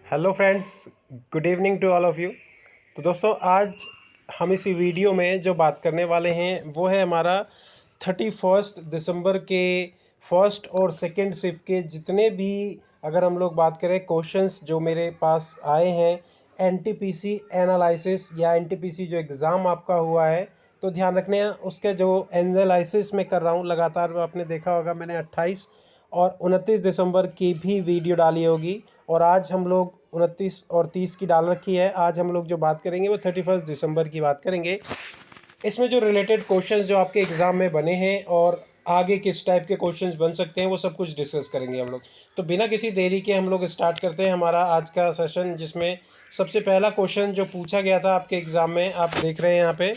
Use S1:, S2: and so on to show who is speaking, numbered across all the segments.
S1: Hello friends, good evening to all of you. तो दोस्तों, आज हम इसी वीडियो में जो बात करने वाले हैं वो है हमारा 31 दिसंबर के फर्स्ट और सेकंड शिफ्ट के जितने भी, अगर हम लोग बात करें क्वेश्चंस जो मेरे पास आए हैं एनटीपीसी एनालिसिस या एनटीपीसी जो एग्ज़ाम आपका हुआ है, तो ध्यान रखने उसके जो एनालिसिस मैं कर रहा हूँ लगातार। आपने देखा होगा मैंने 28 और 29 दिसंबर की भी वीडियो डाली होगी, और आज हम लोग 29 और 30 की डाल रखी है। आज हम लोग जो बात करेंगे वो 31 दिसंबर की बात करेंगे। इसमें जो रिलेटेड क्वेश्चंस जो आपके एग्ज़ाम में बने हैं और आगे किस टाइप के क्वेश्चंस बन सकते हैं वो सब कुछ डिस्कस करेंगे हम लोग। तो बिना किसी देरी के हम लोग स्टार्ट करते हैं हमारा आज का सेशन, जिसमें सबसे पहला क्वेश्चन जो पूछा गया था आपके एग्ज़ाम में, आप देख रहे हैं यहाँ पे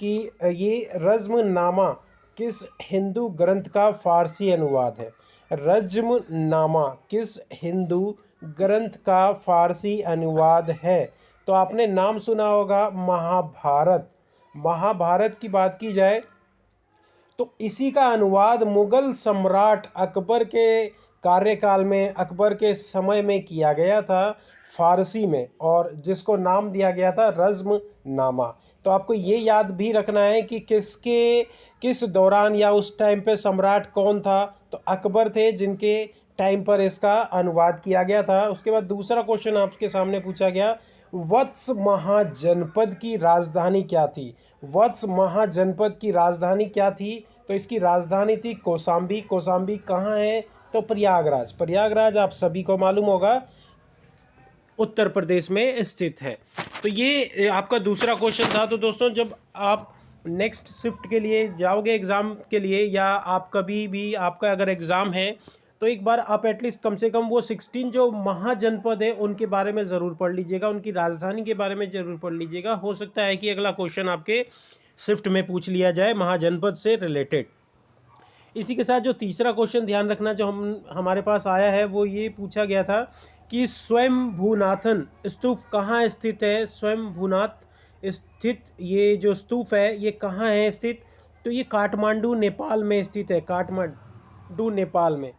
S1: कि ये रज़्मनामा किस हिंदू ग्रंथ का फ़ारसी अनुवाद है। रज़्मनामा किस हिंदू ग्रंथ का फ़ारसी अनुवाद है? तो आपने नाम सुना होगा महाभारत। महाभारत की बात की जाए तो इसी का अनुवाद मुगल सम्राट अकबर के कार्यकाल में, अकबर के समय में किया गया था फारसी में, और जिसको नाम दिया गया था रज़्मनामा। तो आपको ये याद भी रखना है कि किस दौरान या उस टाइम पे सम्राट कौन था। तो अकबर थे जिनके टाइम पर इसका अनुवाद किया गया था। उसके बाद दूसरा क्वेश्चन आपके सामने पूछा गया, वत्स महाजनपद की राजधानी क्या थी? वत्स महाजनपद की राजधानी क्या थी? तो इसकी राजधानी थी कौशाम्बी। कौशाम्बी कहाँ है? तो प्रयागराज। प्रयागराज आप सभी को मालूम होगा उत्तर प्रदेश में स्थित है। तो ये आपका दूसरा क्वेश्चन था। तो दोस्तों, जब आप नेक्स्ट शिफ्ट के लिए जाओगे एग्ज़ाम के लिए, या आप कभी भी आपका अगर एग्ज़ाम है, तो एक बार आप एटलीस्ट कम से कम वो 16 जो महाजनपद है उनके बारे में ज़रूर पढ़ लीजिएगा, उनकी राजधानी के बारे में ज़रूर पढ़ लीजिएगा। हो सकता है कि अगला क्वेश्चन आपके शिफ्ट में पूछ लिया जाए महाजनपद से रिलेटेड। इसी के साथ जो तीसरा क्वेश्चन ध्यान रखना जो हमारे पास आया है, वो ये पूछा गया था कि स्वयंभूनाथन स्तूप कहाँ स्थित है? स्वयंभूनाथ स्थित ये जो स्तूप है ये कहाँ है स्थित? तो ये काठमांडू नेपाल में स्थित है। काठमांडू नेपाल में।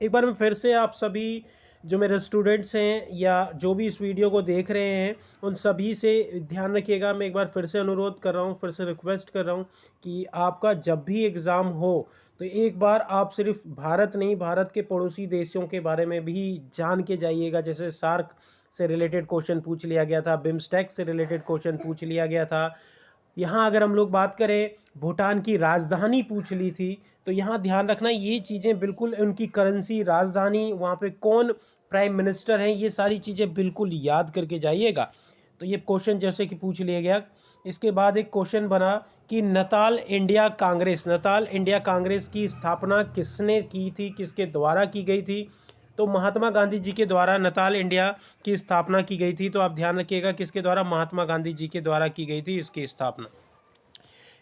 S1: एक बार मैं फिर से आप सभी जो मेरे स्टूडेंट्स हैं या जो भी इस वीडियो को देख रहे हैं उन सभी से ध्यान रखिएगा। मैं एक बार फिर से अनुरोध कर रहा हूँ, फिर से रिक्वेस्ट कर रहा हूँ कि आपका जब भी एग्ज़ाम हो तो एक बार आप सिर्फ भारत नहीं, भारत के पड़ोसी देशों के बारे में भी जान के जाइएगा। जैसे सार्क से रिलेटेड क्वेश्चन पूछ लिया गया था, बिम्स्टेक से रिलेटेड क्वेश्चन पूछ लिया गया था। यहाँ अगर हम लोग बात करें भूटान की राजधानी पूछ ली थी, तो यहाँ ध्यान रखना ये चीज़ें बिल्कुल, उनकी करेंसी, राजधानी, वहाँ पे कौन प्राइम मिनिस्टर हैं, ये सारी चीज़ें बिल्कुल याद करके जाइएगा। तो ये क्वेश्चन जैसे कि पूछ लिया गया। इसके बाद एक क्वेश्चन बना कि Natal India Congress, Natal India Congress की स्थापना किसने की थी, किसके द्वारा की गई थी? तो महात्मा गांधी जी के द्वारा नताल इंडिया की स्थापना की गई थी। तो आप ध्यान रखिएगा किसके द्वारा? महात्मा गांधी जी के द्वारा की गई थी इसकी स्थापना।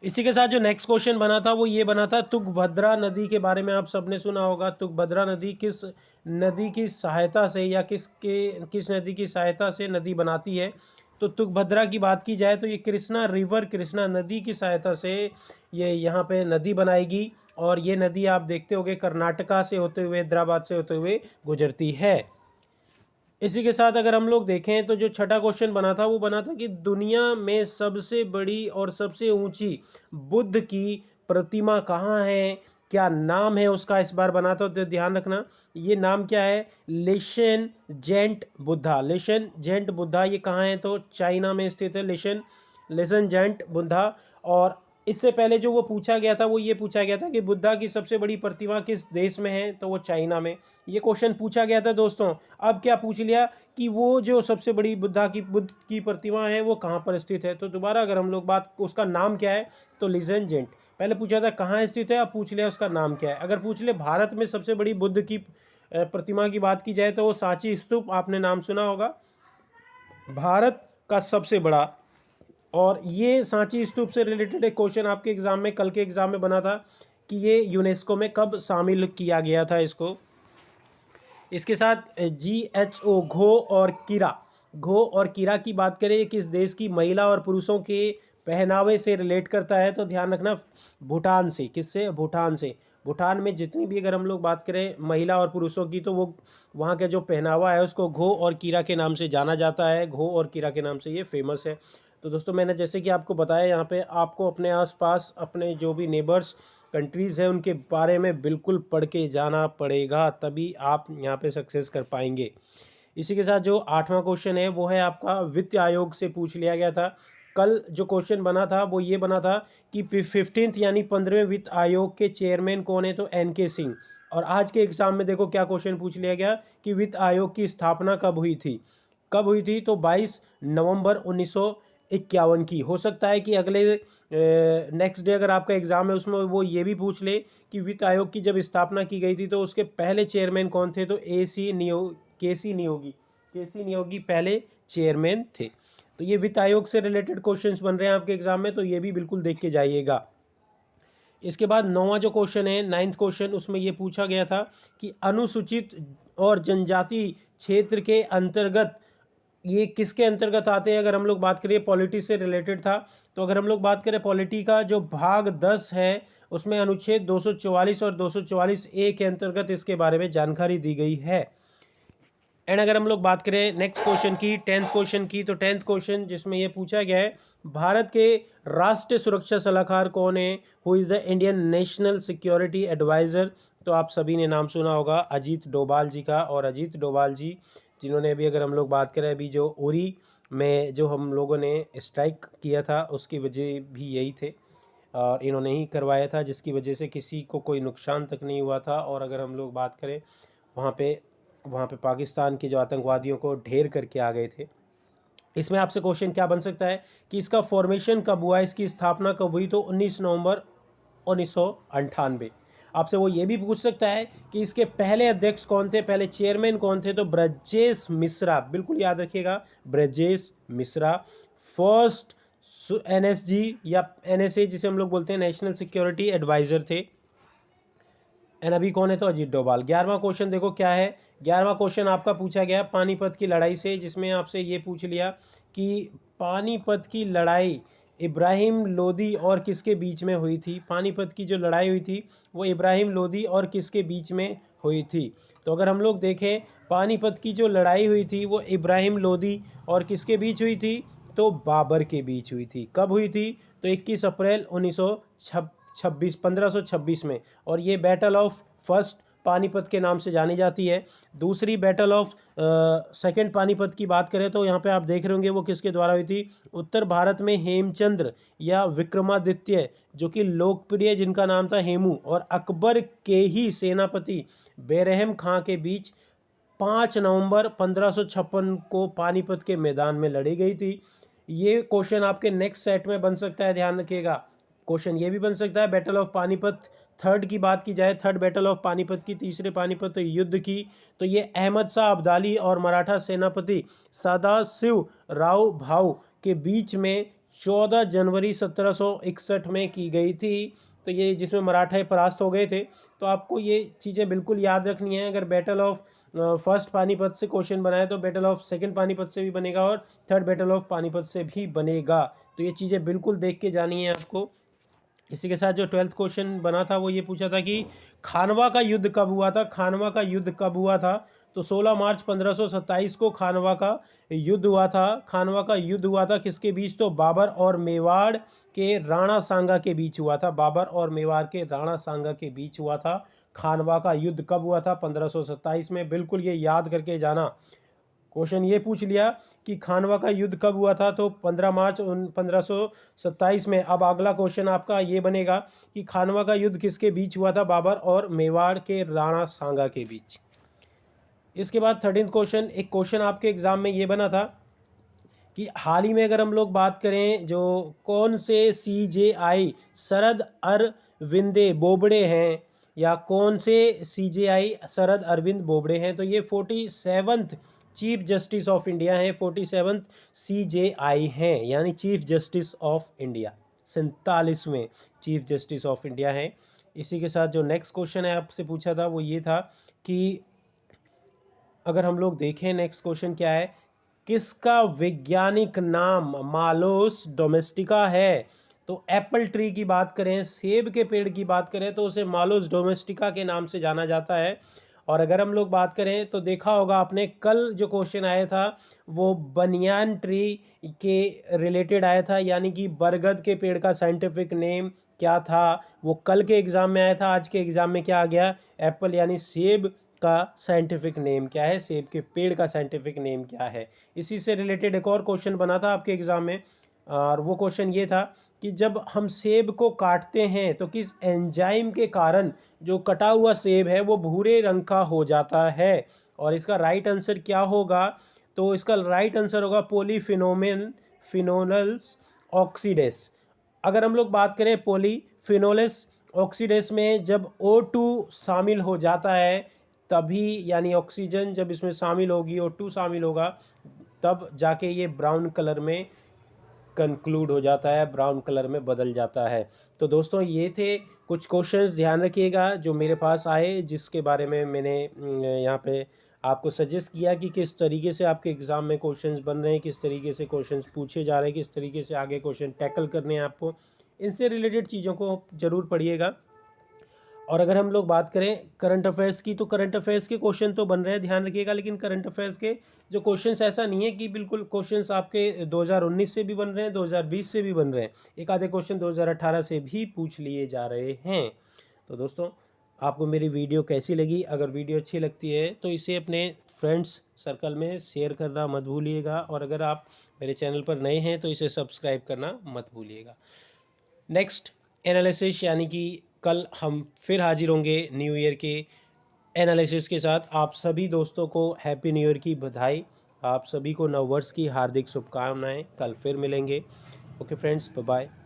S1: इसी के साथ जो नेक्स्ट क्वेश्चन बना था वो ये बना था, तुंगभद्रा नदी के बारे में आप सबने सुना होगा। तुंगभद्रा नदी किस नदी की सहायता से या किस नदी की सहायता से नदी बनाती है? तो तुंगभद्रा की बात की जाए तो ये कृष्णा रिवर, कृष्णा नदी की सहायता से ये यहाँ पे नदी बनाएगी, और ये नदी आप देखते होंगे कर्नाटका से होते हुए, हैदराबाद से होते हुए गुजरती है। इसी के साथ अगर हम लोग देखें तो जो छठा क्वेश्चन बना था वो बना था कि दुनिया में सबसे बड़ी और सबसे ऊंची बुद्ध की प्रतिमा कहाँ है, क्या नाम है उसका? इस बार बना था, तो ध्यान रखना ये नाम क्या है? Leshan giant Buddha. Leshan giant Buddha ये कहाँ है? तो चाइना में स्थित है लिशन जेंट बुद्धा। और इससे पहले जो वो पूछा गया था वो ये पूछा गया था कि बुद्धा की सबसे बड़ी प्रतिमा किस देश में है? तो वो चाइना में। ये क्वेश्चन पूछा गया था दोस्तों। अब क्या पूछ लिया कि वो जो सबसे बड़ी बुद्ध की प्रतिमा है वो कहाँ पर स्थित है? तो दोबारा अगर हम लोग बात, उसका नाम क्या है? तो लिशन जेंट। पहले पूछा था कहाँ स्थित है, अब पूछ लिया उसका नाम क्या है। अगर पूछ ले भारत में सबसे बड़ी बुद्ध की प्रतिमा की बात की जाए तो वो सांची स्तूप, आपने नाम सुना होगा, भारत का सबसे बड़ा। और ये सांची स्तूप से रिलेटेड एक क्वेश्चन आपके एग्जाम में, कल के एग्जाम में बना था कि ये यूनेस्को में कब शामिल किया गया था इसको। इसके साथ GHO, घो और कीरा की बात करें, किस देश की महिला और पुरुषों के पहनावे से रिलेट करता है? तो ध्यान रखना भूटान से। किससे? भूटान से। भूटान में जितनी भी अगर हम लोग बात करें महिला और पुरुषों की, तो वो वहाँ का जो पहनावा है उसको घो और कीरा के नाम से जाना जाता है। घो और कीरा के नाम से ये फेमस है। तो दोस्तों मैंने जैसे कि आपको बताया, यहाँ पे आपको अपने आसपास अपने जो भी नेबर्स कंट्रीज़ हैं उनके बारे में बिल्कुल पढ़ के जाना पड़ेगा, तभी आप यहाँ पे सक्सेस कर पाएंगे। इसी के साथ जो 8वां क्वेश्चन है वो है आपका वित्त आयोग से पूछ लिया गया था। कल जो क्वेश्चन बना था वो ये बना था कि 15th यानी 15वें वित्त आयोग के चेयरमैन कौन है, तो NK सिंह। और आज के एग्जाम में देखो क्या क्वेश्चन पूछ लिया गया कि वित्त आयोग की स्थापना कब हुई थी। कब हुई थी, तो 22 नवंबर 1951 की। हो सकता है कि अगले नेक्स्ट डे अगर आपका एग्जाम है उसमें वो ये भी पूछ ले कि वित्त आयोग की जब स्थापना की गई थी तो उसके पहले चेयरमैन कौन थे, तो केसी नियोगी पहले चेयरमैन थे। तो ये वित्त आयोग से रिलेटेड क्वेश्चंस बन रहे हैं आपके एग्जाम में, तो ये भी बिल्कुल देख के जाइएगा। इसके बाद 9वां जो क्वेश्चन है, 9th क्वेश्चन, उसमें ये पूछा गया था कि अनुसूचित और जनजाति क्षेत्र के अंतर्गत ये किसके अंतर्गत आते हैं। अगर हम लोग बात करें, पॉलिटी से रिलेटेड था, तो अगर हम लोग बात करें पॉलिटी का जो भाग 10 है उसमें अनुच्छेद 244 और 244A के अंतर्गत इसके बारे में जानकारी दी गई है। एंड अगर हम लोग बात करें नेक्स्ट क्वेश्चन की, 10th क्वेश्चन की, तो 10th क्वेश्चन जिसमें ये पूछा गया है, भारत के राष्ट्रीय सुरक्षा सलाहकार कौन है, who is the Indian national security adviser. तो आप सभी ने नाम सुना होगा अजीत डोभाल जी का। और अजीत डोभाल जी जिन्होंने अभी अगर हम लोग बात करें, अभी जो उरी में जो हम लोगों ने स्ट्राइक किया था उसकी वजह भी यही थे, और इन्होंने ही करवाया था, जिसकी वजह से किसी को कोई नुकसान तक नहीं हुआ था। और अगर हम लोग बात करें वहाँ पे पाकिस्तान के जो आतंकवादियों को ढेर करके आ गए थे। इसमें आपसे क्वेश्चन क्या बन सकता है कि इसका फॉर्मेशन कब हुआ, इसकी स्थापना कब हुई, तो 19 नवंबर 1998। आपसे वो ये भी पूछ सकता है कि इसके पहले अध्यक्ष कौन थे, पहले चेयरमैन कौन थे, तो ब्रजेश मिश्रा, बिल्कुल याद रखिएगा, ब्रजेश मिश्रा फर्स्ट NSG या NSA जिसे हम लोग बोलते हैं, नेशनल सिक्योरिटी एडवाइज़र थे। एंड अभी कौन है, तो अजीत डोभाल। 11वां क्वेश्चन देखो क्या है। 11वां क्वेश्चन आपका पूछा गया पानीपत की लड़ाई से, जिसमें आपसे ये पूछ लिया कि पानीपत की लड़ाई इब्राहिम लोदी और किसके बीच में हुई थी। पानीपत की जो लड़ाई हुई थी वो इब्राहिम लोदी और किसके बीच में हुई थी। तो अगर हम लोग देखें, पानीपत की जो लड़ाई हुई थी वो इब्राहिम लोदी और किसके बीच हुई थी, तो बाबर के बीच हुई थी। कब हुई थी, तो 21 अप्रैल 1526 में। और ये बैटल ऑफ फर्स्ट पानीपत के नाम से जानी जाती है। दूसरी बैटल ऑफ सेकेंड पानीपत की बात करें तो यहाँ पे आप देख रहे होंगे वो किसके द्वारा हुई थी। उत्तर भारत में हेमचंद्र या विक्रमादित्य, जो कि लोकप्रिय जिनका नाम था हेमू, और अकबर के ही सेनापति बेरहम खां के बीच 5 नवंबर 1556 को पानीपत के मैदान में लड़ी गई थी। ये क्वेश्चन आपके नेक्स्ट सेट में बन सकता है, ध्यान रखिएगा। क्वेश्चन ये भी बन सकता है, बैटल ऑफ पानीपत थर्ड की बात की जाए, थर्ड बैटल ऑफ पानीपत की, तीसरे पानीपत युद्ध की, तो ये अहमद शाह अब्दाली और मराठा सेनापति सदाशिव राव भाऊ के बीच में 14 जनवरी 1761 में की गई थी। तो ये जिसमें मराठा परास्त हो गए थे। तो आपको ये चीज़ें बिल्कुल याद रखनी है। अगर बैटल ऑफ फर्स्ट पानीपत से क्वेश्चन बनाए तो बैटल ऑफ सेकंड पानीपत से भी बनेगा और थर्ड बैटल ऑफ पानीपत से भी बनेगा। तो ये चीज़ें बिल्कुल देख के जानी है आपको। इसी के साथ जो 12th क्वेश्चन बना था वो ये पूछा था कि खानवा का युद्ध कब हुआ था। खानवा का युद्ध कब हुआ था, तो 16 मार्च 1527 को खानवा का युद्ध हुआ था। खानवा का युद्ध हुआ था किसके बीच, तो बाबर और मेवाड़ के राणा सांगा के बीच हुआ था। बाबर और मेवाड़ के राणा सांगा के बीच हुआ था। खानवा का युद्ध कब हुआ था, 1527 में। बिल्कुल ये याद करके जाना। क्वेश्चन ये पूछ लिया कि खानवा का युद्ध कब हुआ था, तो 15 मार्च 1527 में। अब अगला क्वेश्चन आपका ये बनेगा कि खानवा का युद्ध किसके बीच हुआ था, बाबर और मेवाड़ के राणा सांगा के बीच। इसके बाद 13th क्वेश्चन, एक क्वेश्चन आपके एग्जाम में ये बना था कि हाल ही में अगर हम लोग बात करें, जो कौन से CJI शरद अरविंदे बोबड़े हैं, या कौन से CJI शरद अरविंद बोबड़े हैं, तो ये 47th chief justice of India हैं। 47th CJI हैं, यानी चीफ जस्टिस ऑफ इंडिया, 47वें चीफ जस्टिस ऑफ इंडिया हैं। इसी के साथ जो नेक्स्ट क्वेश्चन है आपसे पूछा था वो ये था कि अगर हम लोग देखें नेक्स्ट क्वेश्चन क्या है, किसका वैज्ञानिक नाम मालोस डोमेस्टिका है। तो एप्पल ट्री की बात करें, सेब के पेड़ की बात करें तो उसे मालोस डोमेस्टिका के नाम से जाना जाता है। और अगर हम लोग बात करें तो देखा होगा आपने, कल जो क्वेश्चन आया था वो बनियान ट्री के रिलेटेड आया था, यानी कि बरगद के पेड़ का साइंटिफिक नेम क्या था, वो कल के एग्ज़ाम में आया था। आज के एग्ज़ाम में क्या आ गया, एप्पल यानी सेब का साइंटिफिक नेम क्या है, सेब के पेड़ का साइंटिफिक नेम क्या है। इसी से रिलेटेड एक और क्वेश्चन बना था आपके एग्ज़ाम में, और वो क्वेश्चन ये था कि जब हम सेब को काटते हैं तो किस एंजाइम के कारण जो कटा हुआ सेब है वो भूरे रंग का हो जाता है। और इसका राइट आंसर क्या होगा, तो इसका राइट आंसर होगा फिनोल्स ऑक्सीडेस। अगर हम लोग बात करें पॉलीफिनोल्स ऑक्सीडेस में जब O2 शामिल हो जाता है तभी, यानी ऑक्सीजन जब इसमें शामिल होगी, O2 शामिल होगा, तब जाके ये ब्राउन कलर में कंक्लूड हो जाता है, ब्राउन कलर में बदल जाता है। तो दोस्तों ये थे कुछ क्वेश्चंस, ध्यान रखिएगा, जो मेरे पास आए, जिसके बारे में मैंने यहाँ पे आपको सजेस्ट किया कि किस तरीके से आपके एग्ज़ाम में क्वेश्चंस बन रहे हैं, किस तरीके से क्वेश्चंस पूछे जा रहे हैं, किस तरीके से आगे क्वेश्चन टैकल करने हैं आपको। इनसे रिलेटेड चीज़ों को ज़रूर पढ़िएगा। और अगर हम लोग बात करें करंट अफेयर्स की, तो करंट अफेयर्स के क्वेश्चन तो बन रहे हैं, ध्यान रखिएगा, लेकिन करंट अफेयर्स के जो क्वेश्चंस ऐसा नहीं है कि बिल्कुल क्वेश्चंस आपके 2019 से भी बन रहे हैं, 2020 से भी बन रहे हैं, एक आधे क्वेश्चन 2018 से भी पूछ लिए जा रहे हैं। तो दोस्तों आपको मेरी वीडियो कैसी लगी, अगर वीडियो अच्छी लगती है तो इसे अपने फ्रेंड्स सर्कल में शेयर करना मत भूलिएगा, और अगर आप मेरे चैनल पर नए हैं तो इसे सब्सक्राइब करना मत भूलिएगा। नेक्स्ट एनालिसिस, यानी कि कल हम फिर हाजिर होंगे न्यू ईयर के एनालिसिस के साथ। आप सभी दोस्तों को हैप्पी न्यू ईयर की बधाई, आप सभी को नव वर्ष की हार्दिक शुभकामनाएं। कल फिर मिलेंगे। Okay friends, bye bye.